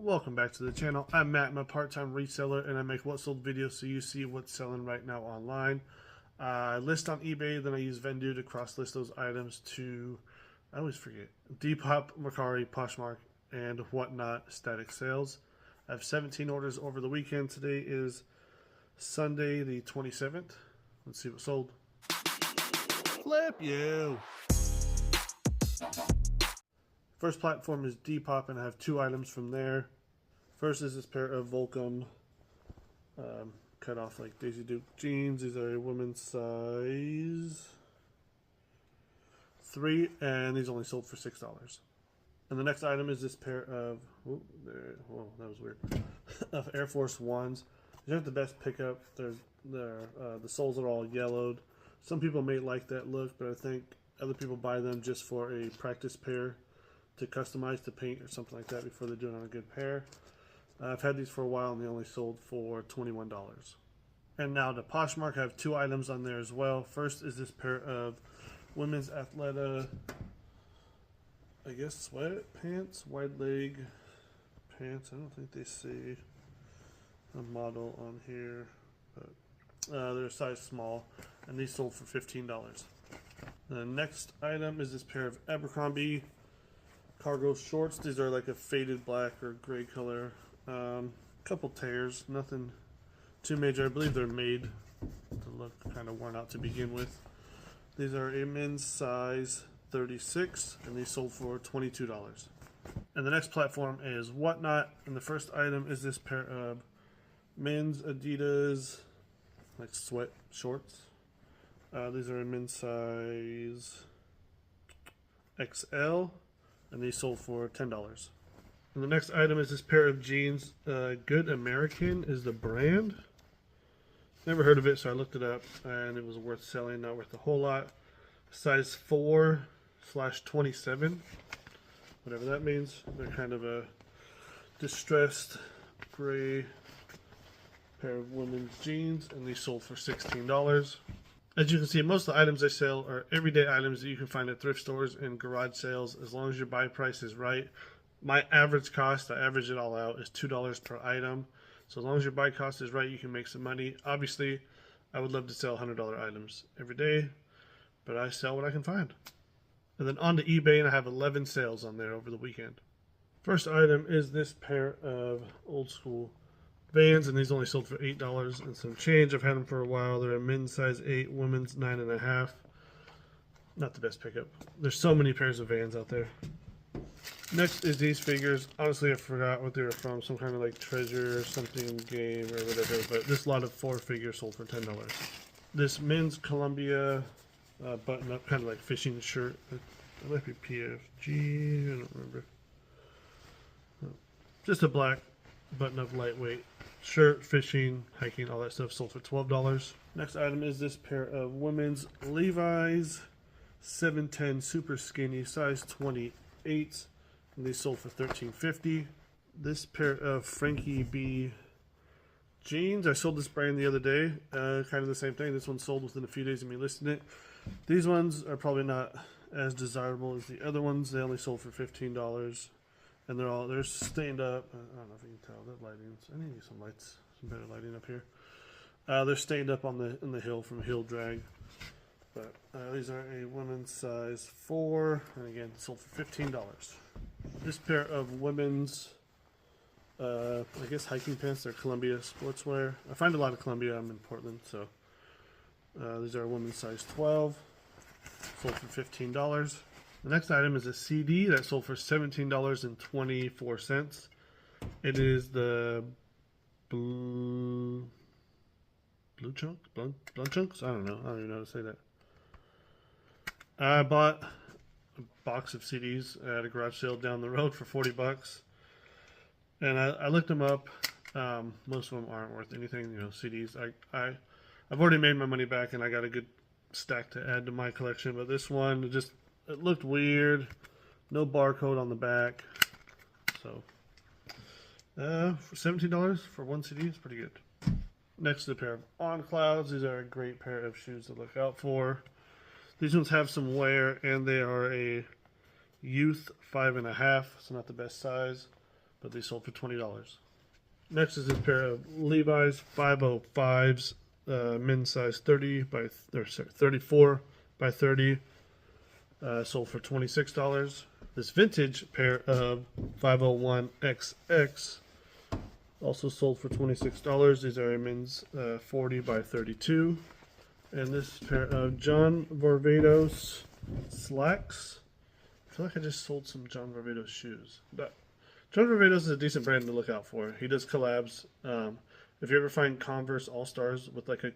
Welcome back to the channel. I'm Matt. I'm a part-time reseller and I make what sold videos so you see what's selling right now online. I list on eBay, then I use Vendoo to cross-list those items to, I always forget, Depop, Mercari, Poshmark, and whatnot static sales. I have 17 orders over the weekend. Today is Sunday the 27th. Let's see what sold. Flip you! First platform is Depop, and I have two items from there. First is this pair of Volcom cut off like Daisy Duke jeans. These are a women's size 3, and these only sold for $6. And the next item is this pair of that was weird of Air Force Ones. These aren't the best pickup. The soles are all yellowed. Some people may like that look, but I think other people buy them just for a practice pair to customize, to paint or something like that before they do it on a good pair. I've had these for a while and they only sold for $21. And now to Poshmark, I have two items on there as well. First is this pair of women's Athleta, I guess sweatpants, wide leg pants. I don't think they say a model on here, but they're a size small, and these sold for $15. The next item is this pair of Abercrombie cargo shorts. These are like a faded black or gray color. Couple tears, nothing too major. I believe they're made to look kind of worn out to begin with. These are a men's size 36, and these sold for $22. And the next platform is Whatnot, and the first item is this pair of men's Adidas like sweat shorts. These are a men's size XL, and these sold for $10. And the next item is this pair of jeans. Good American is the brand. Never heard of it, so I looked it up, and it was worth selling, not worth a whole lot. Size 4/27, whatever that means. They're kind of a distressed gray pair of women's jeans, and these sold for $16. As you can see, most of the items I sell are everyday items that you can find at thrift stores and garage sales, as long as your buy price is right. My average cost, I average it all out, is $2 per item. So as long as your buy cost is right, you can make some money. Obviously, I would love to sell $100 items every day, but I sell what I can find. And then on to eBay, and I have 11 sales on there over the weekend. First item is this pair of old school Vans, and these only sold for $8 and some change. I've had them for a while. They're a men's size 8, women's 9.5. Not the best pickup. There's so many pairs of Vans out there. Next is these figures. Honestly, I forgot what they were from. Some kind of like treasure or something game or whatever. But this lot of 4 figures sold for $10. This men's Columbia button-up kind of like fishing shirt. It might be PFG. I don't remember. Just a black button-up lightweight shirt, fishing, hiking, all that stuff sold for $12. Next item is this pair of women's Levi's 710 super skinny size 28, and they sold for $13.50. This pair of Frankie B jeans, I sold this brand the other day, kind of the same thing. This one sold within a few days of me listing it. These ones are probably not as desirable as the other ones. They only sold for $15. And they're stained up. I don't know if you can tell that lighting. I need some lights, some better lighting up here. They're stained up in the hill from hill drag. But these are a women's size 4, and again sold for $15. This pair of women's, I guess hiking pants. They're Columbia sportswear. I find a lot of Columbia. I'm in Portland, so these are a women's size 12. Sold for $15. The next item is a CD that sold for $17.24. It is the Blue Chunks? Blunt Chunks? I don't know. I don't even know how to say that. I bought a box of CDs at a garage sale down the road for $40. And I looked them up. Most of them aren't worth anything, CDs. I've already made my money back, and I got a good stack to add to my collection. But this one, it looked weird. No barcode on the back. So, for $17 for one CD is pretty good. Next is a pair of On Clouds. These are a great pair of shoes to look out for. These ones have some wear, and they are a youth 5.5. So not the best size. but they sold for $20. Next is this pair of Levi's 505s, men's size 34 by 30, sold for $26. This vintage pair of 501XX also sold for $26. These are a men's 40 by 32. And this pair of John Varvatos slacks. I feel like I just sold some John Varvatos shoes. But John Varvatos is a decent brand to look out for. He does collabs. If you ever find Converse All-Stars with like a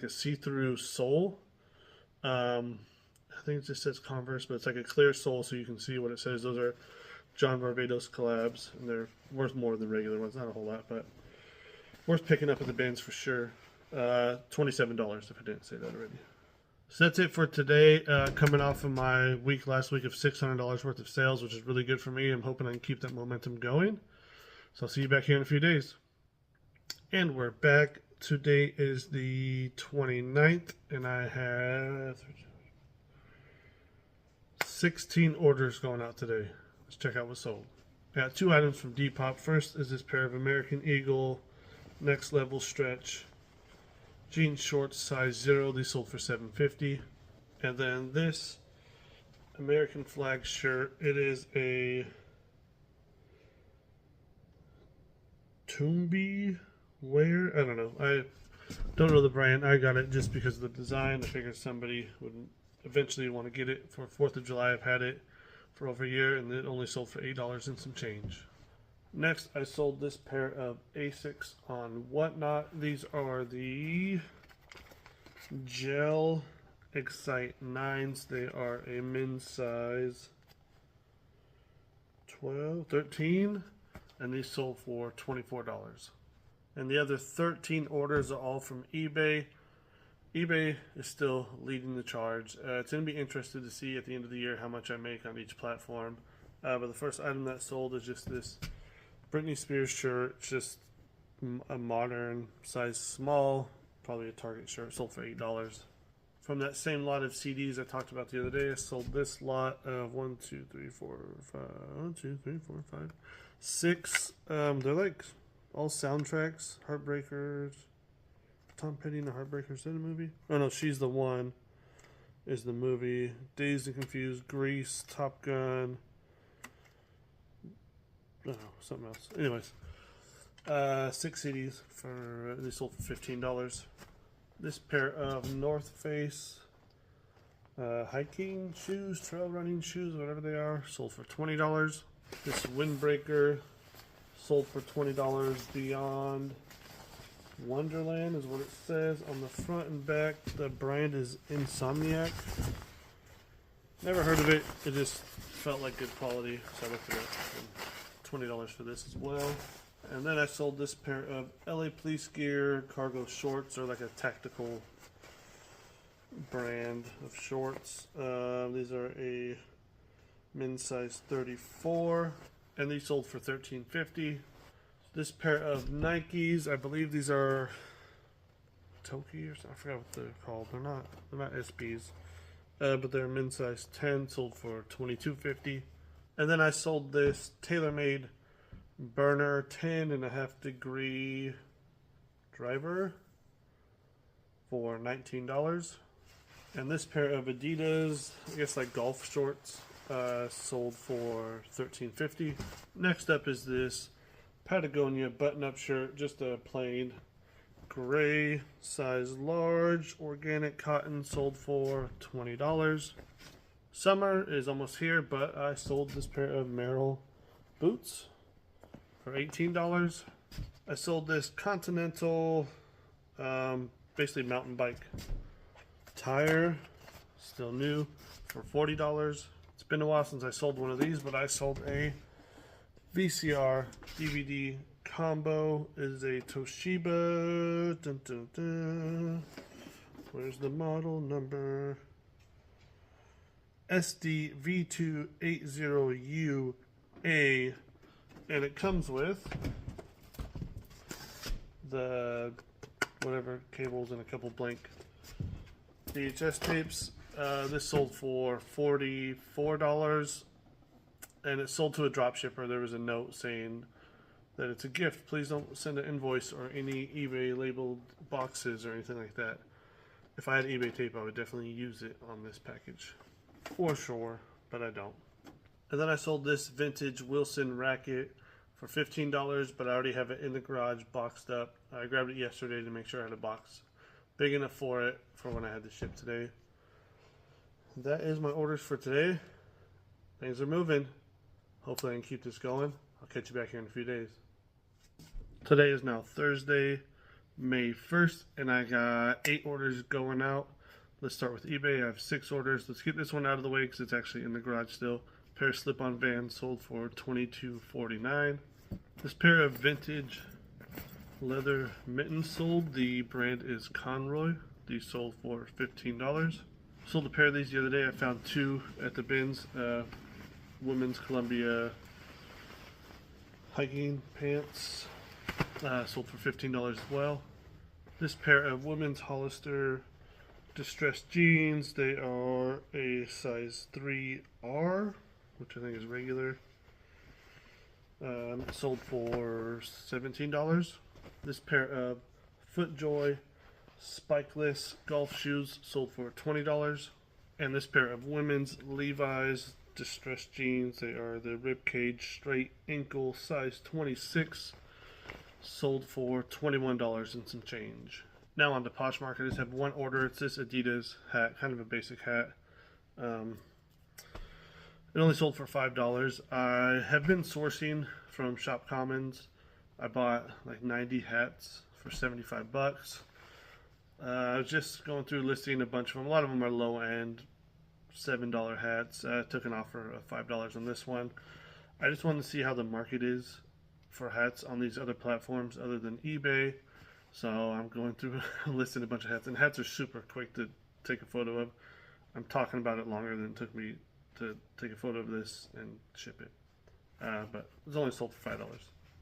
see-through sole, I think it just says Converse, but it's like a clear sole so you can see what it says. Those are John Varvatos collabs, and they're worth more than regular ones. Not a whole lot, but worth picking up at the bins for sure. $27 if I didn't say that already. So that's it for today. Coming off of my last week of $600 worth of sales, which is really good for me. I'm hoping I can keep that momentum going. So I'll see you back here in a few days. And we're back. Today is the 29th, and I have 16 orders going out today. Let's check out what's sold. I got 2 items from Depop. First is this pair of American Eagle Next Level Stretch jean shorts size 0. These sold for $7.50. And then this American flag shirt. It is a Toombi wear. I don't know. I don't know the brand. I got it just because of the design. I figured somebody would eventually want to get it for 4th of July. I've had it for over a year, and it only sold for $8 and some change. Next, I sold this pair of Asics on Whatnot. These are the Gel Excite 9s. They are a men's size 13, and these sold for $24. And the other 13 orders are all from eBay. eBay is still leading the charge. It's going to be interesting to see at the end of the year how much I make on each platform. But the first item that sold is just this Britney Spears shirt. It's just a modern size small, probably a Target shirt, sold for $8. From that same lot of CDs I talked about the other day, I sold this lot of 6. They're like all soundtracks. Heartbreakers, Tom Petty and the Heartbreakers. Is that a movie? Oh no, She's the One is the movie. Dazed and Confused, Grease, Top Gun. Oh, something else. Anyways, 6 CDs they sold for $15. This pair of North Face hiking shoes, trail running shoes, whatever they are, sold for $20. This windbreaker sold for $20. Beyond Wonderland is what it says on the front and back. The brand is Insomniac. Never heard of it. It just felt like good quality, so I looked it up. $20 for this as well. And then I sold this pair of LA Police Gear cargo shorts, or like a tactical brand of shorts. These are a men's size 34, and these sold for $13.50. This pair of Nikes, I believe these are Toki or something. I forgot what they're called. They're not SBs, but they're men's size 10, sold for $22.50. And then I sold this TaylorMade burner 10.5 degree driver for $19. And this pair of Adidas, I guess like golf shorts, sold for $13.50. Next up is this Patagonia button-up shirt, just a plain gray, size large, organic cotton, sold for $20. Summer is almost here, but I sold this pair of Merrell boots for $18. I sold this Continental, basically mountain bike tire, still new, for $40. It's been a while since I sold one of these, but I sold a VCR DVD combo. It is a Toshiba. Dun, dun, dun. Where's the model number? SD V280UA, and it comes with the whatever cables and a couple blank VHS tapes. This sold for $44, and it sold to a drop shipper. There was a note saying that it's a gift. Please don't send an invoice or any eBay labeled boxes or anything like that. If I had eBay tape, I would definitely use it on this package for sure, but I don't. And then I sold this vintage Wilson racket for $15, but I already have it in the garage boxed up. I grabbed it yesterday to make sure I had a box big enough for it for when I had to ship today. That is my orders for today. Things are moving. Hopefully I can keep this going. I'll catch you back here in a few days. Today is now Thursday, May 1st, and I got 8 orders going out. Let's start with eBay. I have 6 orders. Let's get this one out of the way because it's actually in the garage still. Pair of slip-on Vans sold for $22.49. This pair of vintage leather mittens sold. The brand is Conroy. These sold for $15. Sold a pair of these the other day. I found 2 at the bins. Women's Columbia hiking pants. Sold for $15 as well. This pair of women's Hollister distressed jeans. They are a size 3R, which I think is regular. Sold for $17. This pair of FootJoy spikeless golf shoes sold for $20. And this pair of women's Levi's distressed jeans. They are the ribcage straight ankle size 26. Sold for $21 and some change. Now on to Poshmark. I just have one order. It's this Adidas hat, kind of a basic hat. It only sold for $5. I have been sourcing from Shop Commons. I bought like 90 hats for $75. I was just going through listing a bunch of them. A lot of them are low end, $7 hats. I took an offer of $5 on this one. I just wanted to see how the market is for hats on these other platforms other than eBay. So I'm going through listing a bunch of hats, and hats are super quick to take a photo of. I'm talking about it longer than it took me to take a photo of this and ship it. But it was only sold for $5.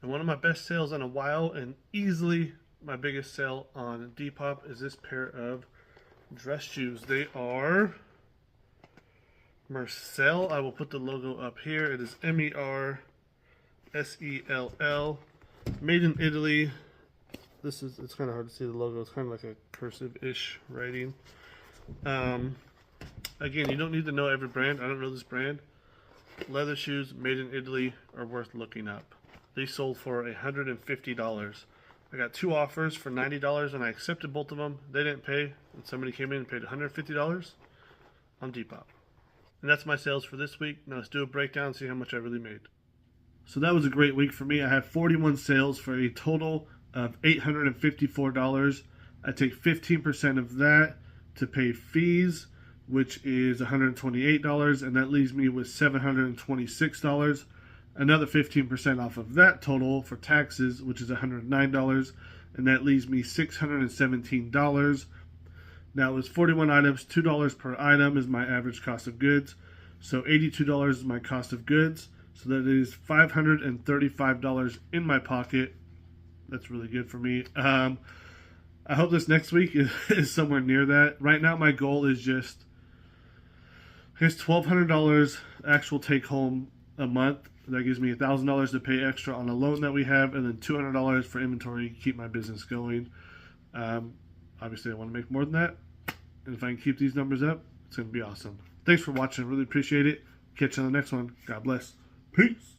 And one of my best sales in a while, and easily my biggest sale on Depop, is this pair of dress shoes. They are Mercell. I will put the logo up here. It is MERSELL. Made in Italy. It's kind of hard to see the logo. It's kind of like a cursive-ish writing. Again, you don't need to know every brand. I don't know this brand. Leather shoes made in Italy are worth looking up. They sold for $150. I got 2 offers for $90 and I accepted both of them. They didn't pay, and somebody came in and paid $150 on Depop. And that's my sales for this week. Now let's do a breakdown and see how much I really made. So that was a great week for me. I had 41 sales for a total of $854. I take 15% of that to pay fees, which is $128, and that leaves me with $726. Another 15% off of that total for taxes, which is $109, and that leaves me $617. Now it was 41 items, $2 per item is my average cost of goods, so $82 is my cost of goods, so that is $535 in my pocket. That's really good for me. I hope this next week is somewhere near that. Right now my goal is just, here's $1,200 actual take home a month. That gives me $1,000 to pay extra on a loan that we have, and then $200 for inventory to keep my business going. Obviously, I want to make more than that, and if I can keep these numbers up, it's going to be awesome. Thanks for watching. I really appreciate it. Catch you on the next one. God bless. Peace.